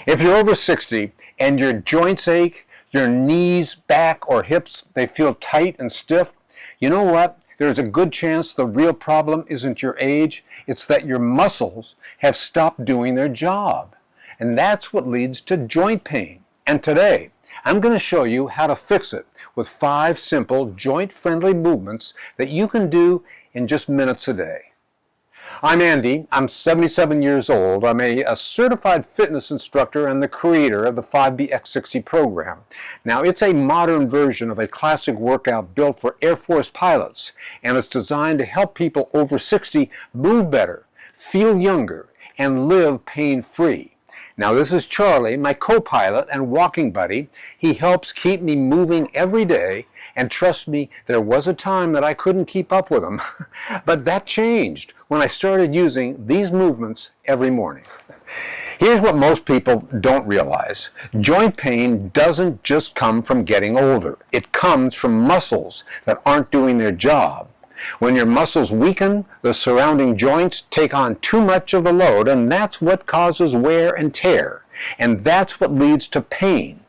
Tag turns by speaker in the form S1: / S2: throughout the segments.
S1: If you're over 60 and your joints ache, your knees, back, or hips, they feel tight and stiff, you know what? There's a good chance the real problem isn't your age, it's that your muscles have stopped doing their job. And that's what leads to joint pain. And today, I'm going to show you how to fix it with 5 simple joint-friendly movements that you can do in just minutes a day. I'm Andy. I'm 77 years old. I'm a certified fitness instructor and the creator of the 5BX60 program. Now, it's a modern version of a classic workout built for Air Force pilots, and it's designed to help people over 60 move better, feel younger, and live pain-free. Now, this is Charlie, my co-pilot and walking buddy. He helps keep me moving every day, and trust me, there was a time that I couldn't keep up with him. But that changed when I started using these movements every morning. Here's what most people don't realize. Joint pain doesn't just come from getting older. It comes from muscles that aren't doing their job. When your muscles weaken, the surrounding joints take on too much of the load, and that's what causes wear and tear. And that's what leads to pain.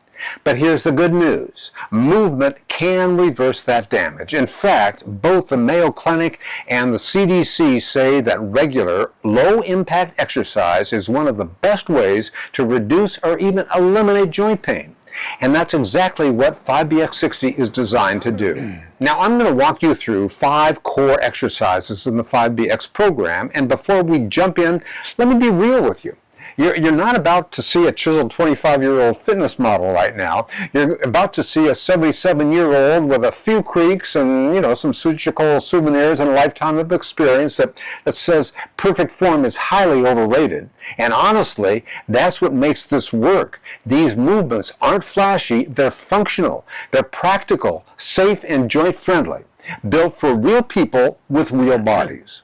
S1: But here's the good news. Movement can reverse that damage. In fact, both the Mayo Clinic and the CDC say that regular, low-impact exercise is one of the best ways to reduce or even eliminate joint pain. And that's exactly what 5BX60 is designed to do. Now, I'm going to walk you through 5 core exercises in the 5BX program, and before we jump in, let me be real with you. You're not about to see a chiseled 25-year-old fitness model right now. You're about to see a 77-year-old with a few creaks and, some surgical souvenirs and a lifetime of experience that says perfect form is highly overrated. And honestly, that's what makes this work. These movements aren't flashy, they're functional, they're practical, safe, and joint-friendly, built for real people with real bodies.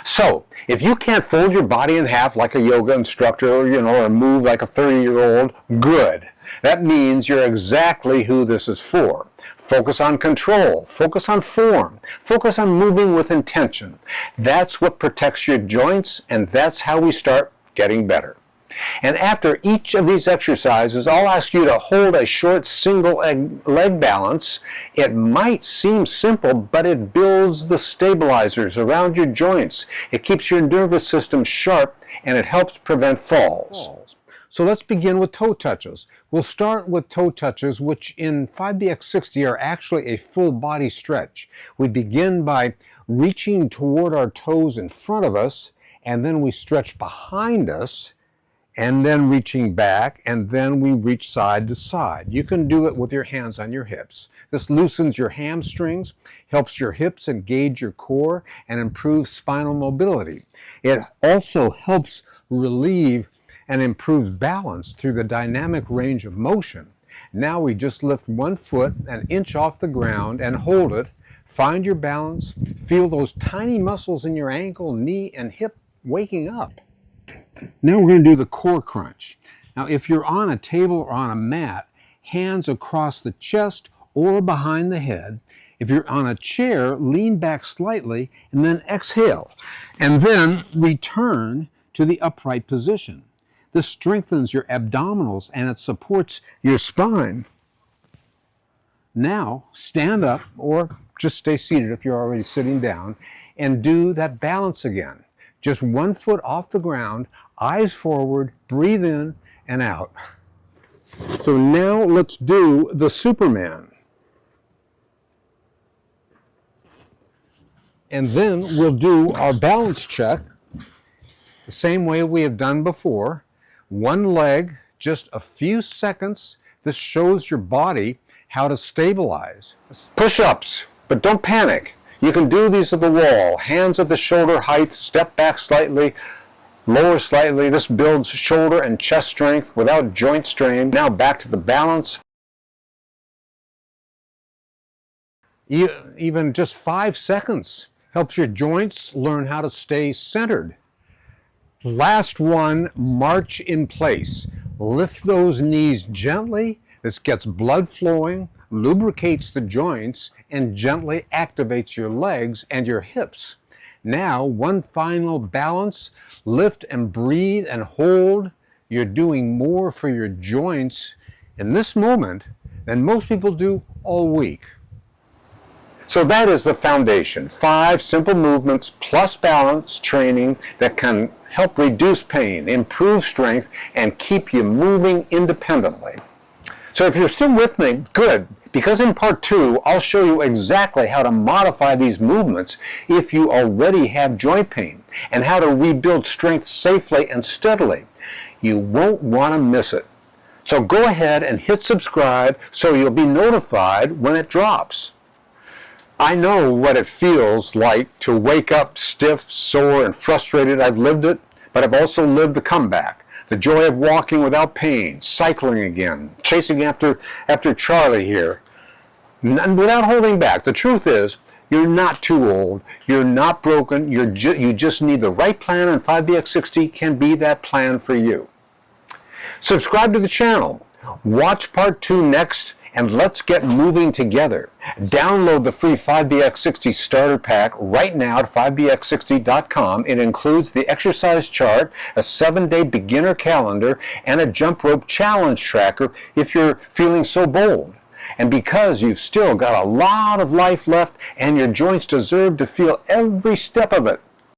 S1: So, if you can't fold your body in half like a yoga instructor, or move like a 30-year-old, good. That means you're exactly who this is for. Focus on control, focus on form, focus on moving with intention. That's what protects your joints, and that's how we start getting better. And after each of these exercises, I'll ask you to hold a short single leg balance. It might seem simple, but it builds the stabilizers around your joints. It keeps your nervous system sharp, and it helps prevent falls. So let's begin with toe touches. We'll start with toe touches, which in 5BX60 are actually a full body stretch. We begin by reaching toward our toes in front of us, and then we stretch behind us, and then reaching back, and then we reach side to side. You can do it with your hands on your hips. This loosens your hamstrings, helps your hips engage your core, and improves spinal mobility. It also helps relieve and improves balance through the dynamic range of motion. Now we just lift one foot an inch off the ground and hold it. Find your balance. Feel those tiny muscles in your ankle, knee, and hip waking up. Now we're going to do the core crunch. Now, if you're on a table or on a mat, hands across the chest or behind the head. If you're on a chair, lean back slightly and then exhale. And then return to the upright position. This strengthens your abdominals and it supports your spine. Now, stand up or just stay seated if you're already sitting down and do that balance again. Just one foot off the ground, eyes forward, breathe in and out. So now let's do the Superman. And then we'll do our balance check the same way we have done before. One leg, just a few seconds. This shows your body how to stabilize. Push-ups, but don't panic. You can do these at the wall, hands at the shoulder height, step back slightly, lower slightly. This builds shoulder and chest strength without joint strain. Now back to the balance. Even just 5 seconds helps your joints learn how to stay centered. Last one, march in place. Lift those knees gently. This gets blood flowing, lubricates the joints, and gently activates your legs and your hips. Now, one final balance. Lift and breathe and hold. you're doing more for your joints in this moment than most people do all week. So that is the foundation. 5 simple movements plus balance training that can help reduce pain, improve strength, and keep you moving independently. So if you're still with me, good, because in part 2, I'll show you exactly how to modify these movements if you already have joint pain, and how to rebuild strength safely and steadily. You won't want to miss it. So go ahead and hit subscribe so you'll be notified when it drops. I know what it feels like to wake up stiff, sore, and frustrated. I've lived it, but I've also lived the comeback. The joy of walking without pain, cycling again, chasing after Charlie here, without holding back. The truth is, you're not too old, you're not broken, you just need the right plan, and 5BX60 can be that plan for you. Subscribe to the channel, watch part 2 next, and let's get moving together. Download the free 5BX60 starter pack right now at 5bx60.com. It includes the exercise chart, a 7-day beginner calendar, and a jump rope challenge tracker if you're feeling so bold. And because you've still got a lot of life left and your joints deserve to feel every step of it,